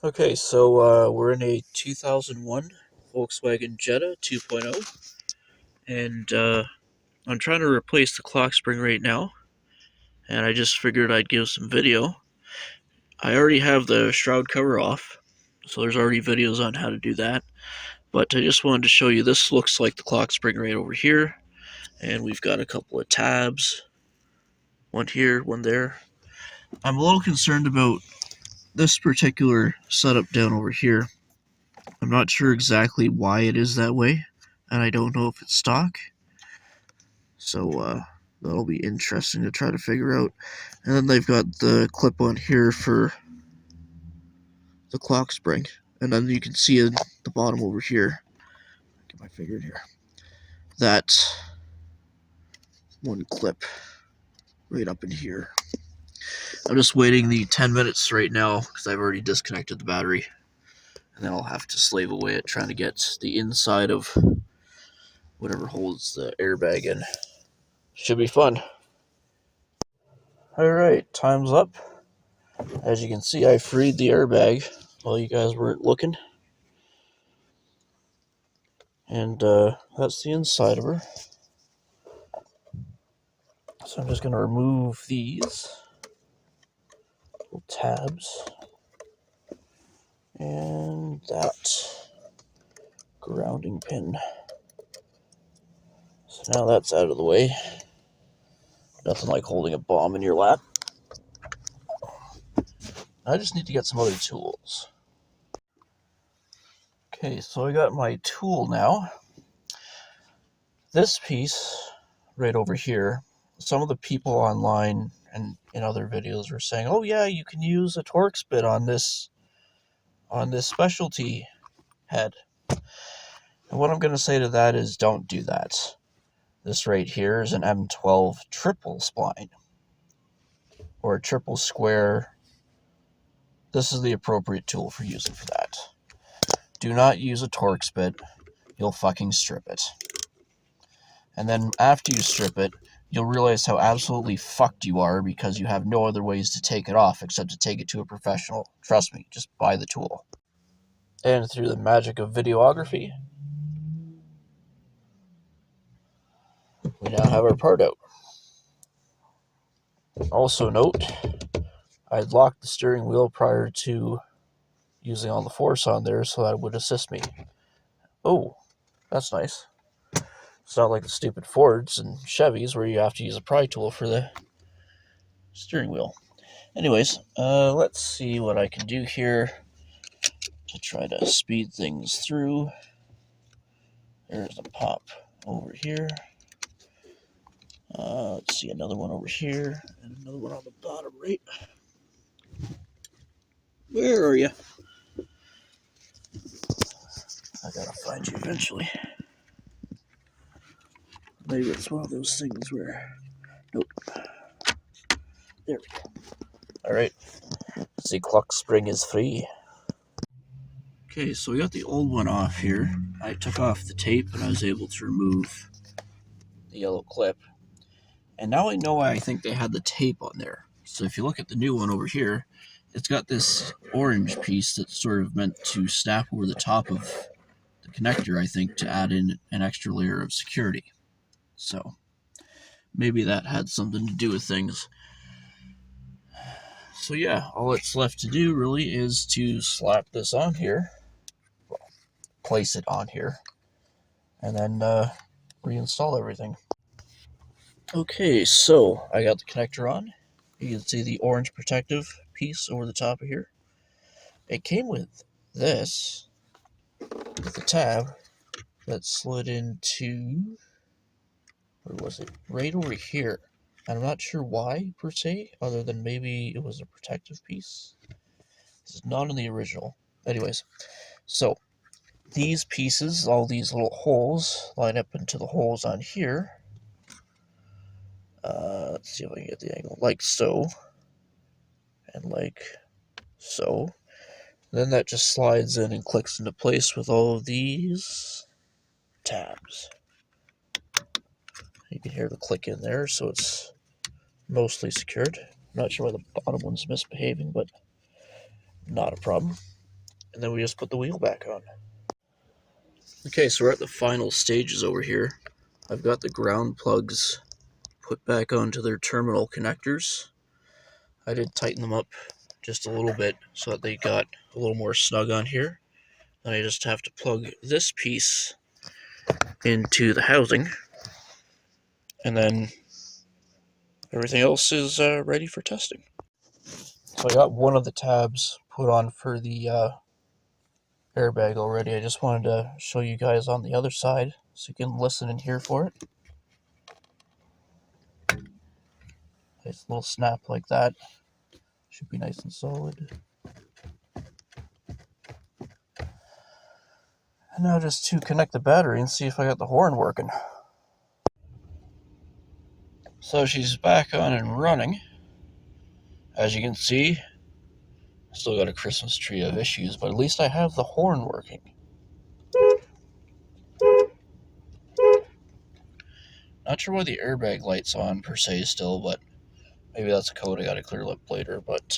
Okay, so we're in a 2001 Volkswagen Jetta 2.0, and I'm trying to replace the clock spring right now, and I just figured I'd give some video. I already have the shroud cover off, so there's already videos on how to do that, but I just wanted to show you this looks like the clock spring right over here, and we've got a couple of tabs, one here, one there. I'm a little concerned about this particular setup down over here. I'm not sure exactly why it is that way, and I don't know if it's stock. So that'll be interesting to try to figure out. And then they've got the clip on here for the clock spring. And then you can see at the bottom over here, get my finger in here, that one clip right up in here. I'm just waiting the 10 minutes right now because I've already disconnected the battery. And then I'll have to slave away at trying to get the inside of whatever holds the airbag in. Should be fun. Alright, time's up. As you can see, I freed the airbag while you guys weren't looking. And that's the inside of her. So I'm just going to remove these little tabs and that grounding pin. So now that's out of the way. Nothing like holding a bomb in your lap. I just need to get some other tools. Okay, so I got my tool now. This piece right over here, some of the people online and in other videos were saying, oh yeah, you can use a Torx bit on this specialty head. And what I'm going to say to that is don't do that. This right here is an M12 triple spline or a triple square. This is the appropriate tool for using for that. Do not use a Torx bit. You'll fucking strip it. And then after you strip it, you'll realize how absolutely fucked you are because you have no other ways to take it off except to take it to a professional. Trust me, just buy the tool. And through the magic of videography, we now have our part out. Also note, I'd locked the steering wheel prior to using all the force on there so that it would assist me. Oh, that's nice. It's not like the stupid Fords and Chevys where you have to use a pry tool for the steering wheel. Anyways, let's see what I can do here to try to speed things through. There's a pop over here. Let's see, another one over here, and another one on the bottom right. Where are you? I gotta find you eventually. Maybe it's one of those things where... Nope. There we go. Alright. The clock spring is free. Okay, so we got the old one off here. I took off the tape and I was able to remove the yellow clip. And now I know why I think they had the tape on there. So if you look at the new one over here, it's got this orange piece that's sort of meant to snap over the top of the connector, I think, to add in an extra layer of security. So maybe that had something to do with things. So yeah, all it's left to do really is to slap this on here, well, place it on here, and then reinstall everything. Okay, so I got the connector on. You can see the orange protective piece over the top of here. It came with this, with the tab that slid into, where was it? Right over here. And I'm not sure why, per se, other than maybe it was a protective piece. This is not in the original. Anyways, so these pieces, all these little holes, line up into the holes on here. Let's see if I can get the angle. Like so. And like so. Then that just slides in and clicks into place with all of these tabs. You can hear the click in there, so it's mostly secured. I'm not sure why the bottom one's misbehaving, but not a problem. and then we just put the wheel back on. Okay, so we're at the final stages over here. I've got the ground plugs put back onto their terminal connectors. I did tighten them up just a little bit so that they got a little more snug on here. Then I just have to plug this piece into the housing, and then everything else is ready for testing. So I got one of the tabs put on for the airbag already. I just wanted to show you guys on the other side so you can listen and hear for it. Nice little snap like that. Should be nice and solid. And now just to connect the battery and see if I got the horn working. So she's back on and running. As you can see, still got a Christmas tree of issues, but at least I have the horn working. Not sure why the airbag light's on per se still, but maybe that's a code I gotta clear up later. But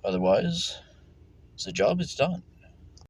otherwise, the job is done.